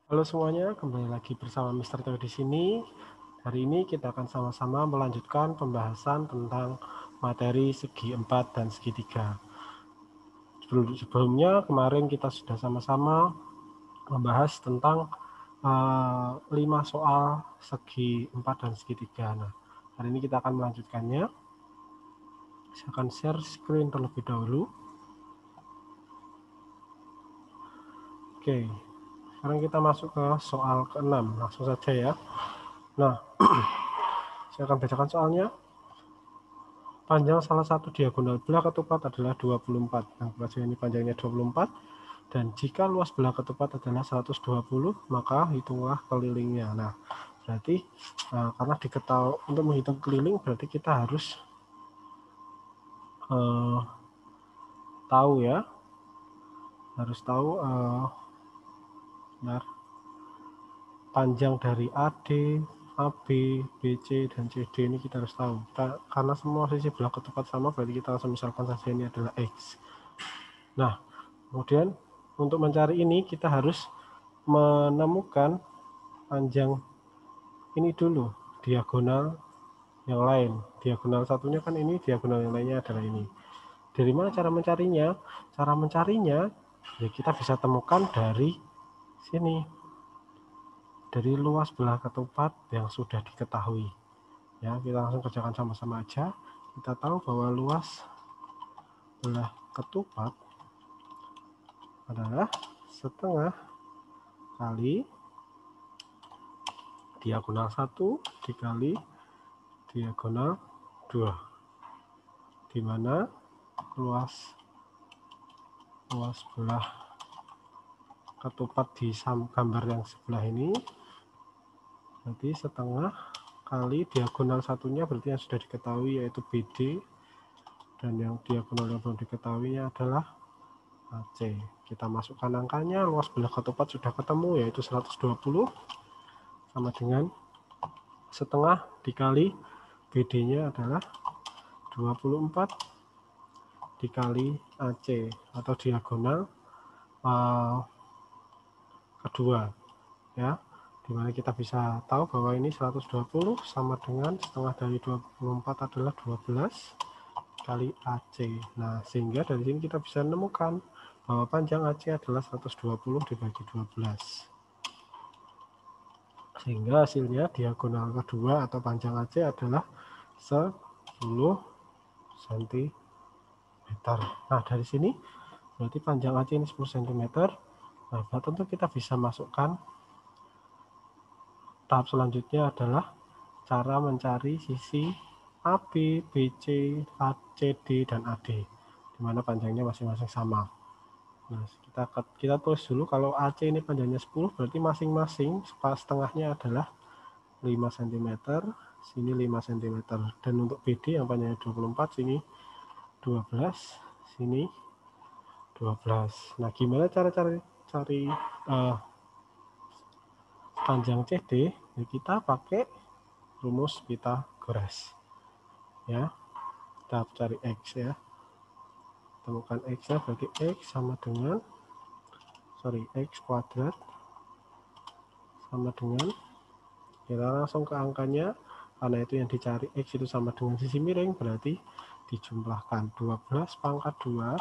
Halo semuanya, kembali lagi bersama Mr. Teo di sini. Hari ini kita akan sama-sama melanjutkan pembahasan tentang materi segi 4 dan segi 3. Sebelumnya kemarin kita sudah sama-sama membahas tentang 5 soal segi 4 dan segi 3. Nah, hari ini kita akan melanjutkannya. Saya akan share screen terlebih dahulu. Oke, sekarang kita masuk ke soal ke-6. Langsung saja ya. Nah, saya akan bacakan soalnya. Panjang salah satu diagonal belah ketupat adalah 24. Nah, ini panjangnya 24. Dan jika luas belah ketupat adalah 120, maka hitunglah kelilingnya. Nah, berarti karena diketahui untuk menghitung keliling, berarti kita harus tahu ya, harus tahu panjang dari AD, AB, BC, dan CD ini kita harus tahu. Karena semua sisi belah ketupat sama, berarti kita langsung misalkan saja ini adalah X. Nah, kemudian untuk mencari ini kita harus menemukan panjang ini dulu, diagonal yang lain. Diagonal satunya kan ini, diagonal yang lainnya adalah ini. Dari mana cara mencarinya? Cara mencarinya ya kita bisa temukan dari sini, dari luas belah ketupat yang sudah diketahui. Ya, kita langsung kerjakan sama-sama aja. Kita tahu bahwa luas belah ketupat adalah setengah kali diagonal 1 dikali diagonal 2, di mana luas belah ketupat di gambar yang sebelah ini berarti setengah kali diagonal satunya berarti yang sudah diketahui yaitu BD, dan yang diagonal yang belum diketahuinya adalah AC. Kita masukkan angkanya, luas belah ketupat sudah ketemu yaitu 120 sama dengan setengah dikali BD-nya adalah 24 dikali AC atau diagonal kedua ya, dimana kita bisa tahu bahwa ini 120 sama dengan setengah dari 24 adalah 12 kali AC. Nah, sehingga dari sini kita bisa menemukan bahwa panjang AC adalah 120 dibagi 12. Sehingga hasilnya diagonal kedua atau panjang AC adalah 10 cm. Nah, dari sini berarti panjang AC ini 10 cm. Nah, tentu kita bisa masukkan tahap selanjutnya adalah cara mencari sisi AB, BC, CD, dan AD, di mana panjangnya masing-masing sama. Nah, kita tulis dulu kalau AC ini panjangnya 10, berarti masing-masing setengahnya adalah 5 cm, sini 5 cm. Dan untuk BD yang panjangnya 24, sini 12, sini 12. Nah, gimana cara cari panjang CD? Ya, kita pakai rumus Pythagoras. Ya, kita cari X ya. Temukan X-nya, berarti X sama dengan X kuadrat sama dengan, kita langsung ke angkanya, karena itu yang dicari X itu sama dengan sisi miring, berarti dijumlahkan 12 pangkat 2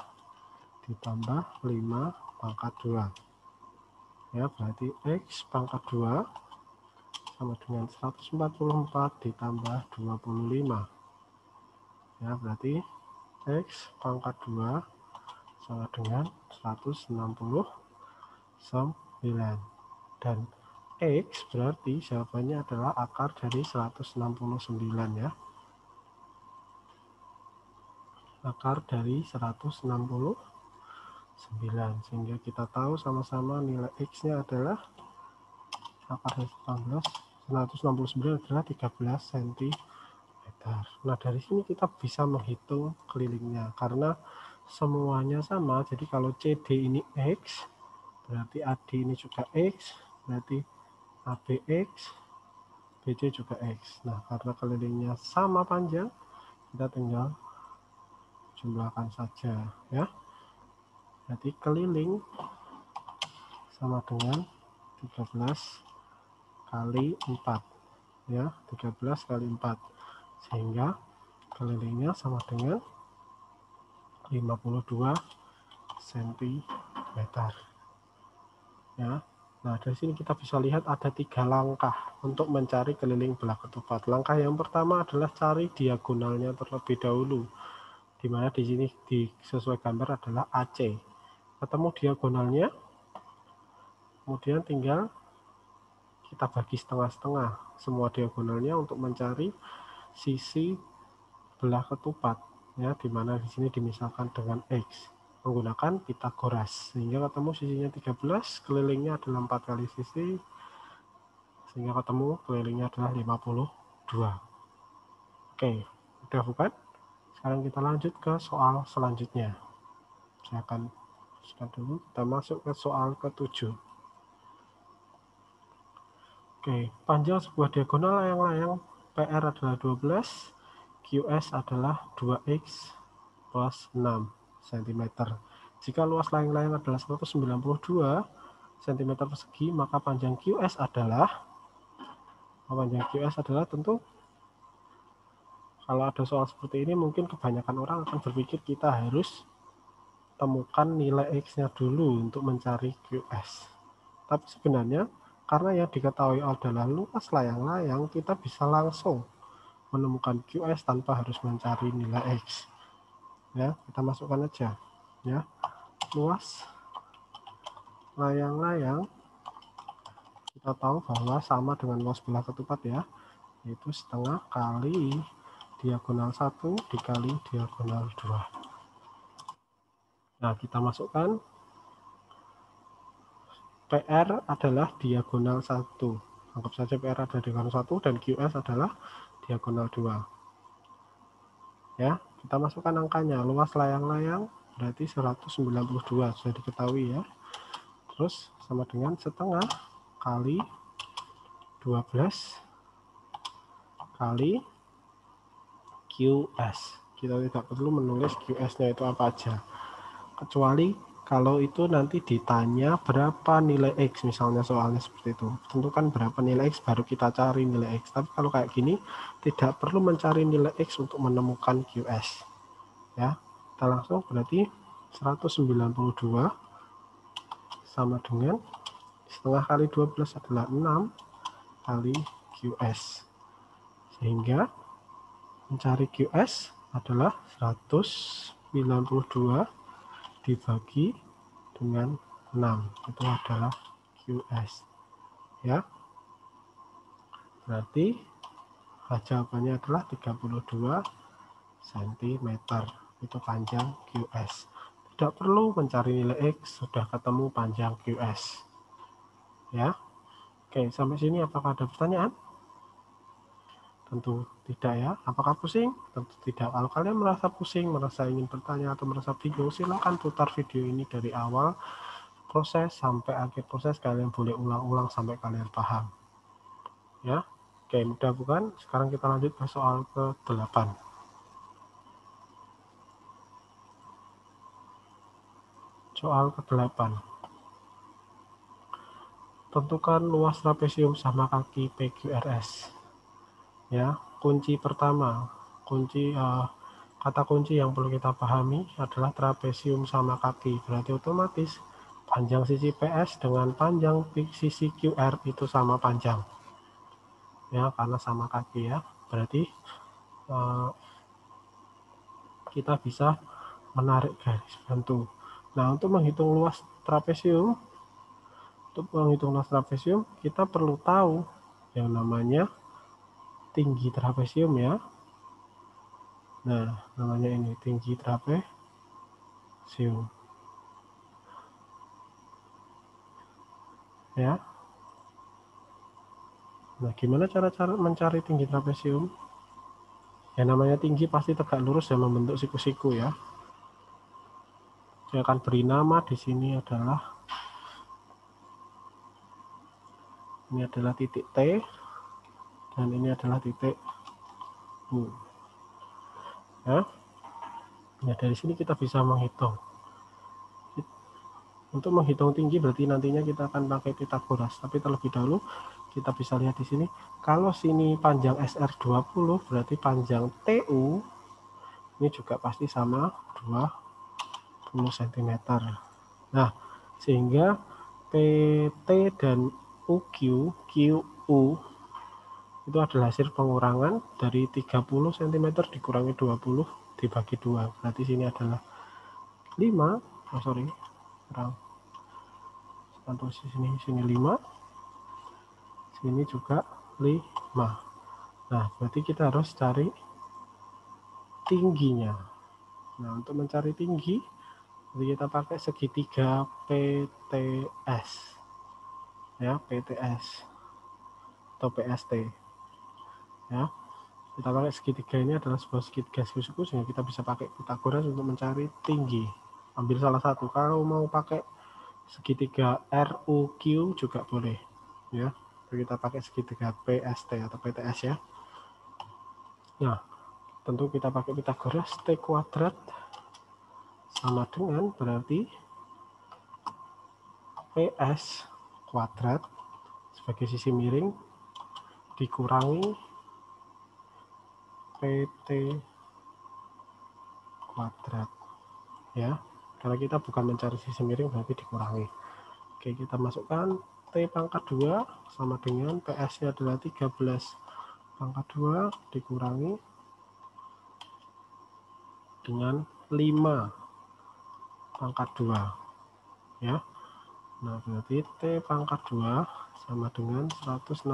ditambah 5 pangkat 2 ya, berarti X pangkat 2 sama dengan 144 ditambah 25 ya, berarti X pangkat 2 sama dengan 169, dan X berarti jawabannya adalah akar dari 169 ya, akar dari 169, sehingga kita tahu sama-sama nilai X nya adalah akar dari 169 adalah 13 cm. Nah, dari sini kita bisa menghitung kelilingnya karena semuanya sama. Jadi kalau CD ini X, berarti AD ini juga X, berarti AB X, BC juga X. Nah, karena kelilingnya sama panjang, kita tinggal jumlahkan saja ya. Berarti keliling sama dengan 13 kali 4 ya, 13 kali 4, sehingga kelilingnya sama dengan 52 cm ya. Nah, dari sini kita bisa lihat ada 3 langkah untuk mencari keliling belah ketupat. Langkah yang pertama adalah cari diagonalnya terlebih dahulu, dimana di sini sesuai gambar adalah AC. Ketemu diagonalnya, kemudian tinggal kita bagi setengah-setengah semua diagonalnya untuk mencari sisi belah ketupat ya, dimana di sini dimisalkan dengan X menggunakan Pitagoras, sehingga ketemu sisinya 13, kelilingnya adalah 4 kali sisi, sehingga ketemu kelilingnya adalah 52. Oke, udah bukan? Sekarang kita lanjut ke soal selanjutnya. Saya akan teruskan dulu, kita masuk ke soal ke-7. Oke, panjang sebuah diagonal layang-layang PR adalah 12, QS adalah 2X plus 6 cm. Jika luas layang-layang adalah 192 cm persegi, maka panjang QS adalah tentu, kalau ada soal seperti ini mungkin kebanyakan orang akan berpikir kita harus temukan nilai X-nya dulu untuk mencari QS. Tapi sebenarnya karena yang diketahui adalah luas layang-layang, kita bisa langsung menemukan QS tanpa harus mencari nilai X. Ya, kita masukkan aja ya. Luas layang-layang kita tahu bahwa sama dengan luas belah ketupat ya, yaitu setengah kali diagonal 1 dikali diagonal 2. Nah, kita masukkan PR adalah diagonal 1. Anggap saja PR adalah diagonal 1 dan QS adalah diagonal 2. Ya, kita masukkan angkanya. Luas layang-layang berarti 192, sudah diketahui ya. Terus sama dengan setengah kali 12 kali QS. Kita tidak perlu menulis QS-nya itu apa aja, kecuali kalau itu nanti ditanya berapa nilai X, misalnya soalnya seperti itu, tentukan berapa nilai X baru kita cari nilai X. Tapi kalau kayak gini tidak perlu mencari nilai X untuk menemukan QS ya. Kita langsung berarti 192 sama dengan setengah kali 12 adalah 6 kali QS, sehingga mencari QS adalah 192 dibagi dengan 6, itu adalah QS ya. Berarti jawabannya adalah 32 cm, itu panjang QS. Tidak perlu mencari nilai X, sudah ketemu panjang QS ya. Oke, sampai sini apakah ada pertanyaan? Tentu tidak ya. Apakah pusing? Tentu tidak. Kalau kalian merasa pusing, merasa ingin bertanya atau merasa bingung, silakan putar video ini dari awal proses sampai akhir proses. Kalian boleh ulang-ulang sampai kalian paham ya. Oke, mudah bukan? Sekarang kita lanjut ke soal ke-8. Soal ke-8. Tentukan luas trapesium sama kaki PQRS ya. Kunci pertama, kata kunci yang perlu kita pahami adalah trapesium sama kaki, berarti otomatis panjang sisi PS dengan panjang sisi QR itu sama panjang ya, karena sama kaki ya. Berarti kita bisa menarik garis bantu. Nah, untuk menghitung luas trapesium, kita perlu tahu yang namanya tinggi trapesium ya. Nah, namanya ini tinggi trapesium ya. Nah, gimana cara mencari tinggi trapesium? Yang namanya tinggi pasti tegak lurus dan membentuk siku-siku ya. Saya akan beri nama di sini adalah titik T dan ini adalah titik U. Ya. Nah, dari sini kita bisa menghitung. Untuk menghitung tinggi berarti nantinya kita akan pakai Pitagoras. Tapi terlebih dahulu kita bisa lihat di sini. Kalau sini panjang SR20 berarti panjang TU ini juga pasti sama 20 cm. Nah, sehingga PT dan QU itu adalah hasil pengurangan dari 30 cm dikurangi 20 dibagi 2. Berarti sini adalah 5. Oh sorry, kurang. Contoh sini 5. Sini juga 5. Nah, berarti kita harus cari tingginya. Nah, untuk mencari tinggi, jadi kita pakai segitiga PTS. Ya, PTS atau PST. Ya. Kita pakai segitiga ini adalah sebuah segitiga siku sehingga kita bisa pakai Pitagoras untuk mencari tinggi. Ambil salah satu. Kalau mau pakai segitiga RUQ juga boleh. Ya, kita pakai segitiga PST atau PTS ya. Nah, tentu kita pakai Pitagoras. T kuadrat sama dengan berarti PS kuadrat sebagai sisi miring dikurangi PT kuadrat ya, karena kita bukan mencari sisi miring berarti dikurangi. Oke, kita masukkan T pangkat 2 sama dengan PS nya adalah 13 pangkat 2 dikurangi dengan 5 pangkat 2 ya. Nah, berarti T pangkat 2 sama dengan 169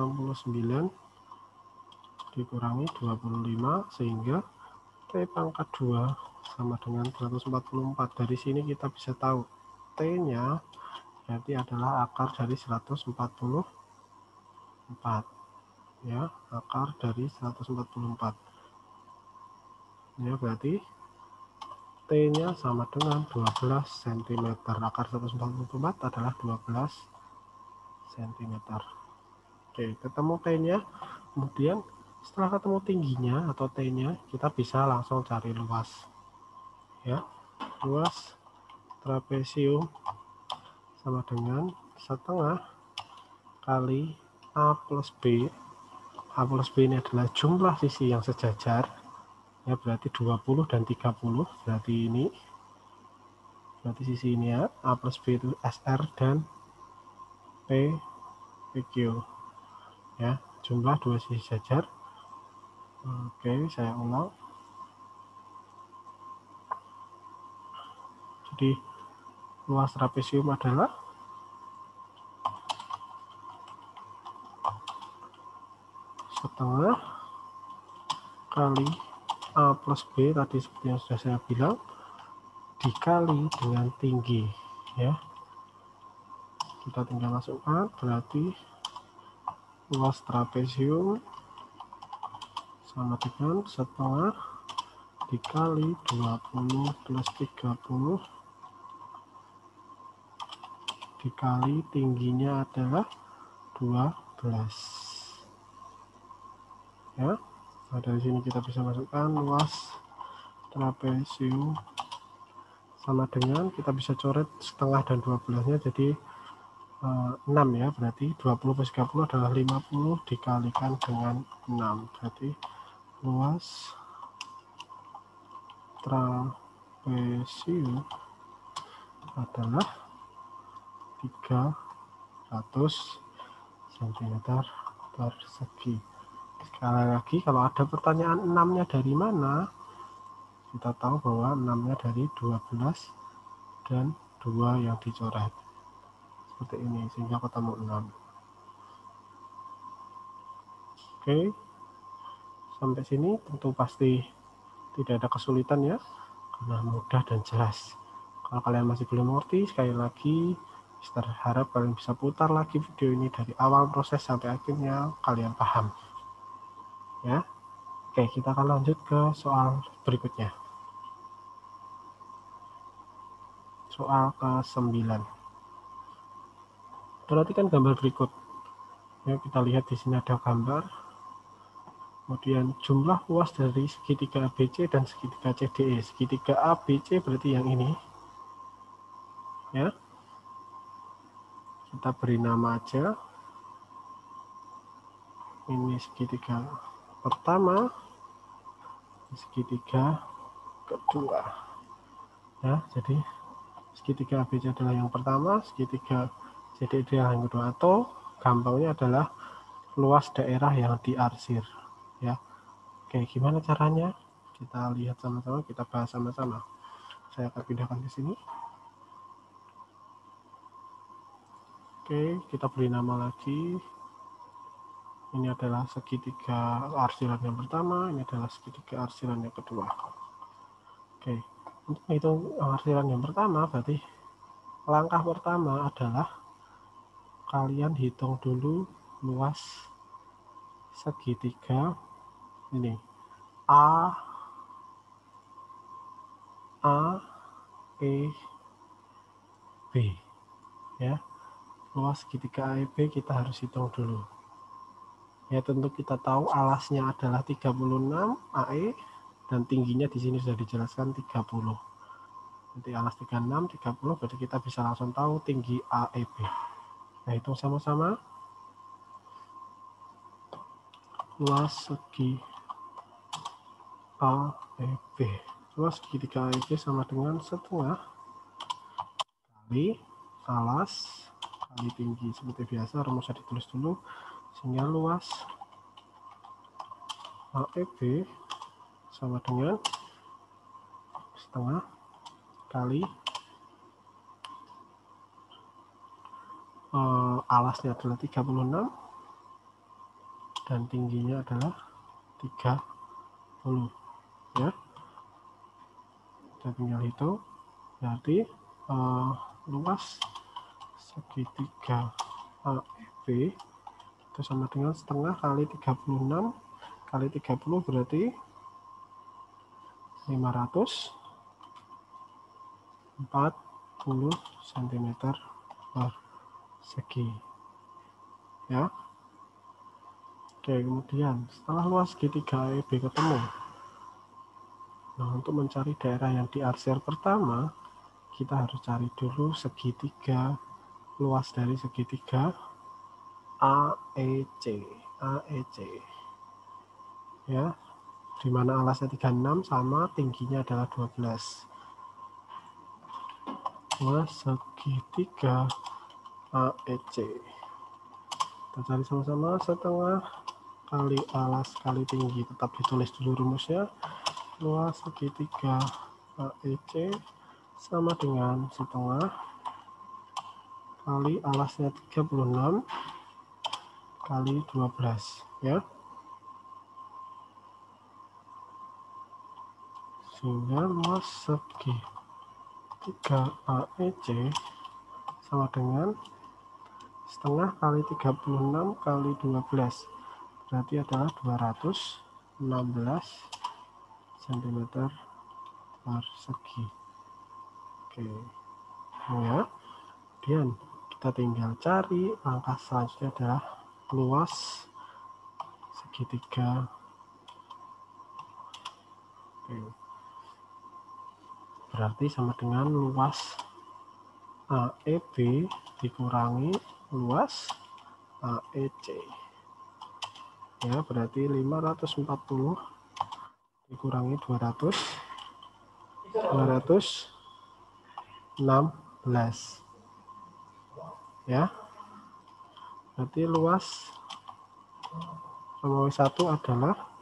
dikurangi 25 sehingga T pangkat 2 sama dengan 144. Dari sini kita bisa tahu T-nya berarti adalah akar dari 144 ya, akar dari 144 ya, berarti T-nya sama dengan 12 cm. Akar 144 adalah 12 cm. Oke, ketemu T-nya. Kemudian setelah ketemu tingginya atau T-nya, kita bisa langsung cari luas. Ya, luas trapesium sama dengan setengah kali A plus B. A plus B ini adalah jumlah sisi yang sejajar. Ya, berarti 20 dan 30. Berarti sisi ini ya. A plus B itu SR dan PQ. Ya, jumlah dua sisi sejajar. Oke, saya ulang. Jadi luas trapesium adalah setengah kali A plus B tadi seperti yang sudah saya bilang dikali dengan tinggi ya. Kita tinggal masukkan, berarti luas trapesium sama dengan setengah dikali 20 plus 30 dikali tingginya adalah 12 ya. Nah, dari sini kita bisa masukkan luas trapesium sama dengan, kita bisa coret setengah dan 12-nya jadi 6 ya, berarti 20 plus 30 adalah 50 dikalikan dengan 6, berarti luas trapesium adalah 300 cm persegi. Sekali lagi, kalau ada pertanyaan 6-nya dari mana, kita tahu bahwa 6-nya dari 12 dan 2 yang dicoret. Seperti ini, sehingga ketemu 6. Oke, sampai sini tentu pasti tidak ada kesulitan ya, karena mudah dan jelas. Kalau kalian masih belum mengerti, sekali lagi, saya harap kalian bisa putar lagi video ini dari awal proses sampai akhirnya kalian paham. Ya, oke, kita akan lanjut ke soal berikutnya. Soal ke-9. Perhatikan gambar berikut. Ya, kita lihat di sini ada gambar. Kemudian jumlah luas dari segitiga ABC dan segitiga CDE. Segitiga ABC berarti yang ini. Ya. kita beri nama aja. Ini segitiga pertama, segitiga kedua. Ya, jadi segitiga ABC adalah yang pertama, segitiga CDD adalah yang kedua, atau gampangnya adalah luas daerah yang diarsir. Ya, oke, gimana caranya? Kita lihat sama-sama, kita bahas sama-sama. Saya akan pindahkan ke sini. Oke, kita beri nama lagi. Ini adalah segitiga arsiran yang pertama, ini adalah segitiga arsiran yang kedua. Oke, untuk menghitung arsiran yang pertama, berarti langkah pertama adalah kalian hitung dulu luas segitiga ini A, E, B. Ya, luas segitiga A, E, B kita harus hitung dulu. Ya, tentu kita tahu alasnya adalah 36 AE dan tingginya di sini sudah dijelaskan 30. Nanti alas 36, 30 berarti kita bisa langsung tahu tinggi AEB. Nah, hitung sama-sama. Luas segi AEB. Luas segitiga AEB sama dengan setengah kali alas kali tinggi. Seperti biasa rumusnya ditulis dulu, sehingga luas AEB sama dengan setengah kali alasnya adalah 36 dan tingginya adalah 30. Ya, kita tinggal hitung. Berarti luas segitiga AEB itu sama dengan setengah kali 36 kali 30 berarti 540 cm persegi. Ya, oke, kemudian setelah luas segitiga AEB ketemu, nah untuk mencari daerah yang diarsir pertama, kita harus cari dulu segitiga, luas dari segitiga AEC. Ya, dimana alasnya 36 sama tingginya adalah 12. Luas segitiga AEC kita cari sama-sama, setengah kali alas kali tinggi, tetap ditulis dulu rumusnya. Luas segitiga AEC sama dengan setengah kali alasnya 36 kali 12. Ya, sehingga luas segitiga AEC sama dengan setengah kali 36 kali 12 berarti adalah 216 cm persegi. Oke, ya, kemudian kita tinggal cari langkah selanjutnya adalah luas segitiga. Oke, berarti sama dengan luas AEB dikurangi luas AEC. Ya, berarti 540 dikurangi 216. Ya, berarti luas Romawi 1 adalah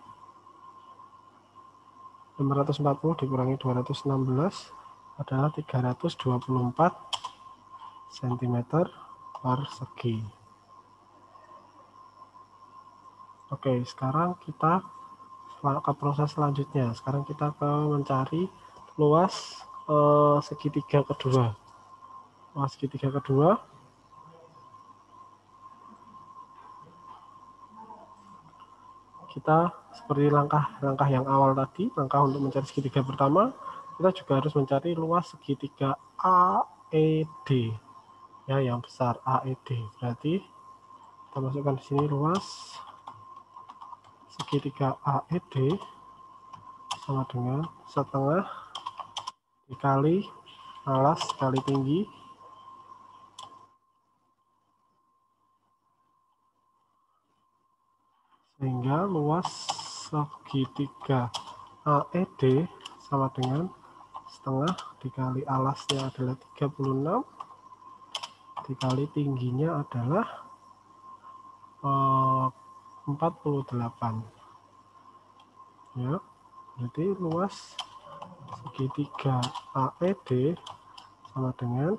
540 dikurangi 216 adalah 324 cm persegi. Oke, sekarang kita ke proses selanjutnya. Sekarang kita mencari luas segitiga kedua. Luas segitiga kedua kita seperti langkah yang awal tadi, langkah untuk mencari segitiga pertama, kita juga harus mencari luas segitiga AED. Ya, yang besar AED. Berarti kita masukkan di sini luas segitiga AED sama dengan setengah dikali alas kali tinggi sehingga luas segitiga AED sama dengan setengah dikali alasnya adalah 36 dikali tingginya adalah 48 ya. Berarti luas segitiga AED sama dengan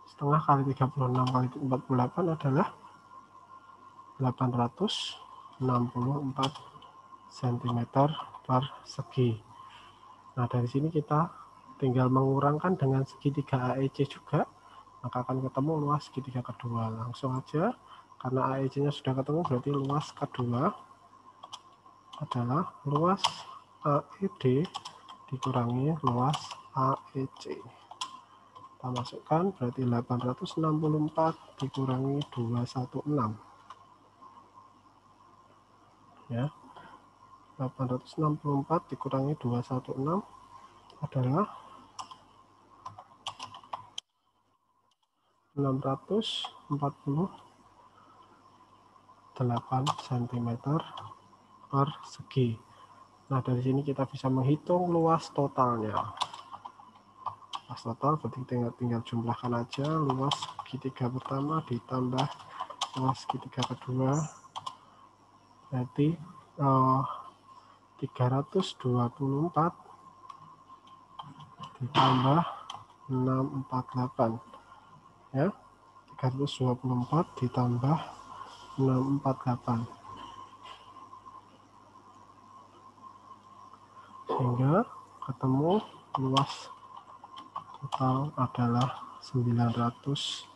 setengah kali 36 kali 48 adalah 864 cm persegi. Nah, dari sini kita tinggal mengurangkan dengan segitiga AEC juga, maka akan ketemu luas segitiga kedua. Langsung aja, karena AEC-nya sudah ketemu, berarti luas kedua adalah luas AED dikurangi luas AEC. Kita masukkan, berarti 864 dikurangi 216. Ya, 864 dikurangi 216 adalah 648 cm persegi. Nah, dari sini kita bisa menghitung luas totalnya. Luas total berarti tinggal jumlahkan aja luas segitiga pertama ditambah luas segitiga kedua, berarti 324 ditambah 648 ya, 324 ditambah 648 sehingga ketemu luas total adalah 972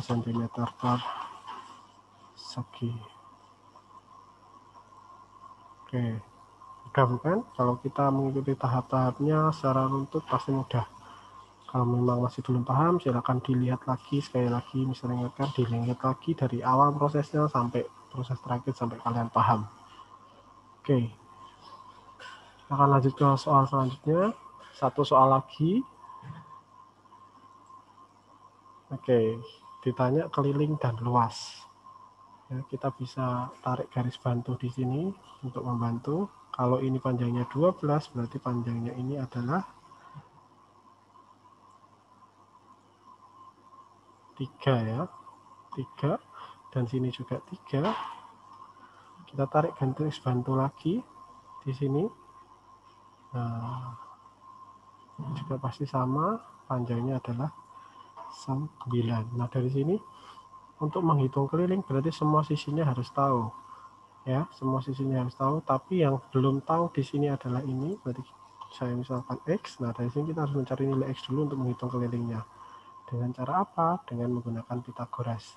cm persegi. Oke, mudah bukan? Kalau kita mengikuti tahap-tahapnya secara runtut pasti mudah. Kalau memang masih belum paham, silakan dilihat lagi sekali lagi, misalnya kan dilihat lagi dari awal prosesnya sampai proses terakhir sampai kalian paham. Oke, kita akan lanjut ke soal selanjutnya. Satu soal lagi. Oke, ditanya keliling dan luas. Ya, kita bisa tarik garis bantu di sini untuk membantu. Kalau ini panjangnya 12, berarti panjangnya ini adalah 3 ya. 3 dan sini juga 3. Kita tarik garis bantu lagi di sini. Nah, juga pasti sama, panjangnya adalah 9. Nah, dari sini untuk menghitung keliling berarti semua sisinya harus tahu. Ya, semua sisinya harus tahu, tapi yang belum tahu di sini adalah ini, berarti saya misalkan X. Nah, dari sini kita harus mencari nilai X dulu untuk menghitung kelilingnya. Dengan cara apa? Dengan menggunakan Pitagoras.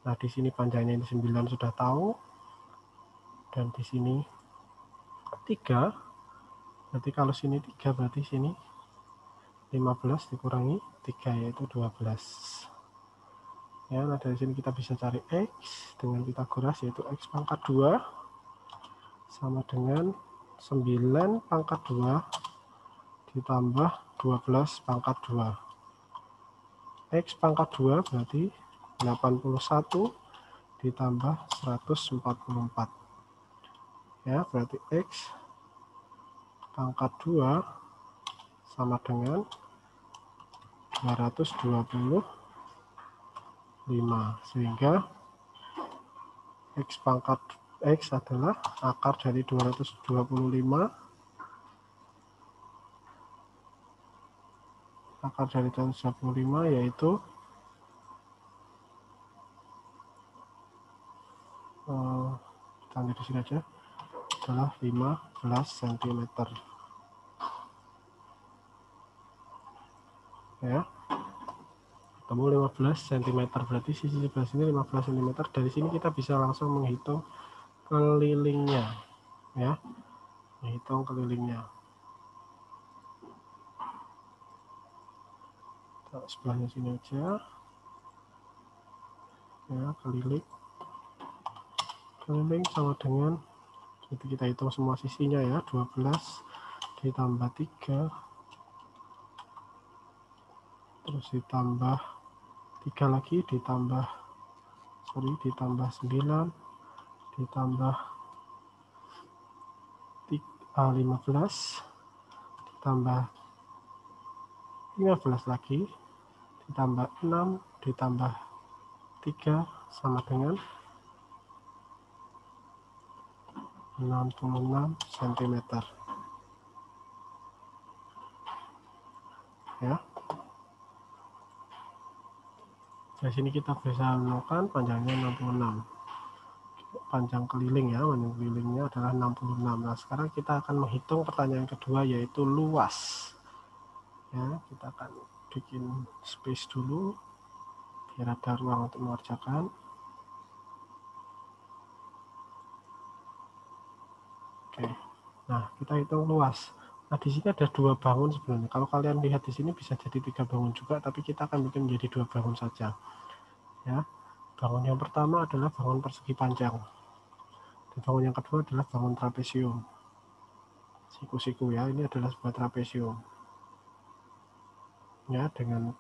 Nah, di sini panjangnya ini 9 sudah tahu, dan di sini 3, berarti kalau sini 3 berarti sini 15 dikurangi 3 yaitu 12 ya. Nah, dari sini kita bisa cari X dengan Pitagoras, yaitu X pangkat 2 sama dengan 9 pangkat 2 ditambah 12 pangkat 2. X pangkat 2 berarti 81 ditambah 144 ya, berarti X pangkat 2 sama dengan 225, sehingga X pangkat X adalah akar dari 225, akar dari 225 yaitu kita ambil di sini aja, adalah 15 cm ya. Ketemu 15 cm, berarti sisi sebelah sini 15 cm. Dari sini kita bisa langsung menghitung kelilingnya ya, menghitung kelilingnya. Taruh sebelahnya sini aja ya, keliling sama dengan, jadi kita hitung semua sisinya ya, 12 ditambah 3 terus ditambah 3 lagi ditambah ditambah 9 ditambah 15 ditambah 15 lagi ditambah 6 ditambah 3 sama dengan 66 cm ya. Di sini kita bisa menemukan panjangnya 66, panjang keliling ya, panjang kelilingnya adalah 66. Nah sekarang kita akan menghitung pertanyaan kedua, yaitu luas ya. Kita akan bikin space dulu biar ada ruang untuk mengerjakan. Oke, nah kita hitung luas. Nah di sini ada 2 bangun sebenarnya. Kalau kalian lihat di sini bisa jadi 3 bangun juga, tapi kita akan bikin menjadi 2 bangun saja ya. Bangun yang pertama adalah bangun persegi panjang, dan bangun yang kedua adalah bangun trapesium. Siku-siku ya, ini adalah sebuah trapesium ya, dengan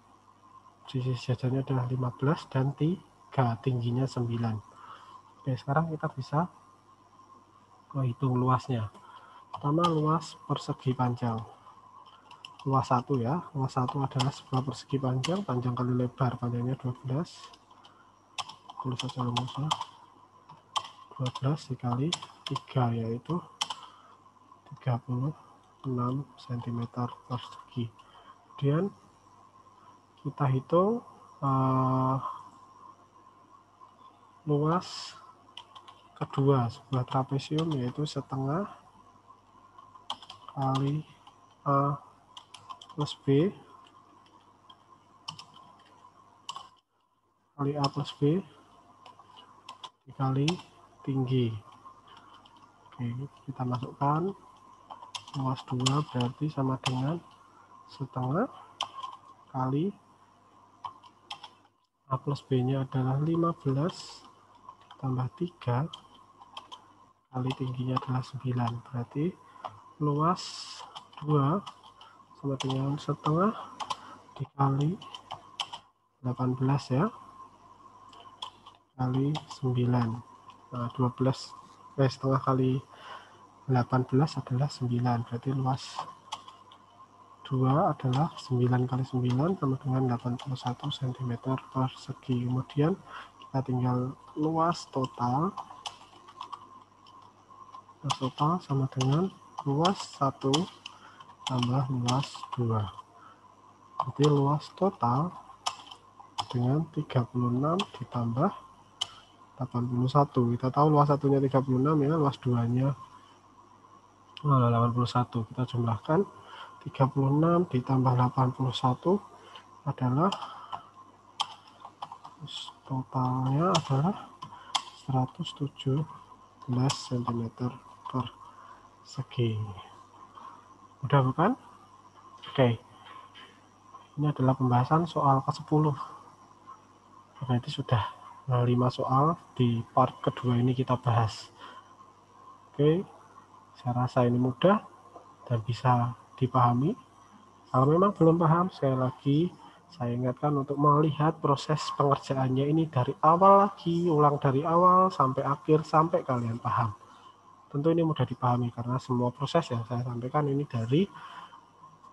sisi sejajarnya adalah 15 dan 3, tingginya 9. Oke, sekarang kita bisa menghitung luasnya. Pertama, luas persegi panjang. Luas 1 ya, luas 1 adalah sebuah persegi panjang, panjang kali lebar, panjangnya 12. Tulis saja rumusnya. 12 dikali 3 yaitu 36 cm persegi. Kemudian kita hitung luas kedua sebuah trapesium, yaitu setengah kali A plus B kali A plus B dikali tinggi. Oke, kita masukkan luas 2 berarti sama dengan setengah kali A plus B nya adalah 15 tambah 3 kali tingginya adalah 9, berarti luas 2 sama dengan setengah dikali 18 ya, kali 9. Nah 12 setengah kali 18 adalah 9, berarti luas 2 adalah 9 kali 9 sama dengan 81 cm persegi. Kemudian kita tinggal luas total sama dengan luas 1 tambah luas 2. Jadi luas total dengan 36 ditambah 81. Kita tahu luas satunya 36 ya, luas 2-nya 81. Kita jumlahkan 36 ditambah 81 adalah totalnya adalah 117 cm persegi. Mudah bukan? Oke. Ini adalah pembahasan soal ke-10. Berarti sudah 5 soal di part kedua ini kita bahas. Oke. Saya rasa ini mudah dan bisa dipahami. Kalau memang belum paham, sekali lagi saya ingatkan untuk melihat proses pengerjaannya ini dari awal lagi, ulang dari awal sampai akhir, sampai kalian paham. Tentu ini mudah dipahami karena semua proses yang saya sampaikan ini dari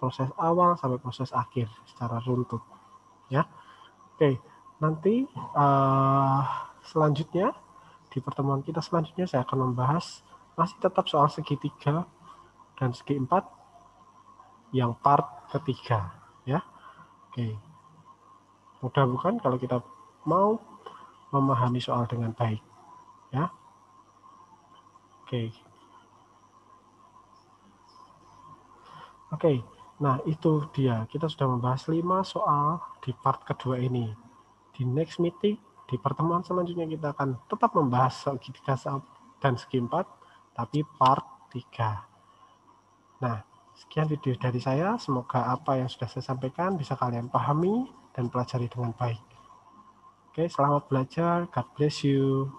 proses awal sampai proses akhir secara runtut ya. Oke, nanti selanjutnya di pertemuan kita selanjutnya saya akan membahas masih tetap soal segitiga dan segi 4 yang part ketiga ya. Oke, mudah bukan kalau kita mau memahami soal dengan baik ya. Oke, nah itu dia, kita sudah membahas 5 soal di part kedua ini. Di next meeting, di pertemuan selanjutnya kita akan tetap membahas segitiga dan segi 4, tapi part 3. Nah, sekian video dari saya. Semoga apa yang sudah saya sampaikan bisa kalian pahami dan pelajari dengan baik. Oke, selamat belajar. God bless you.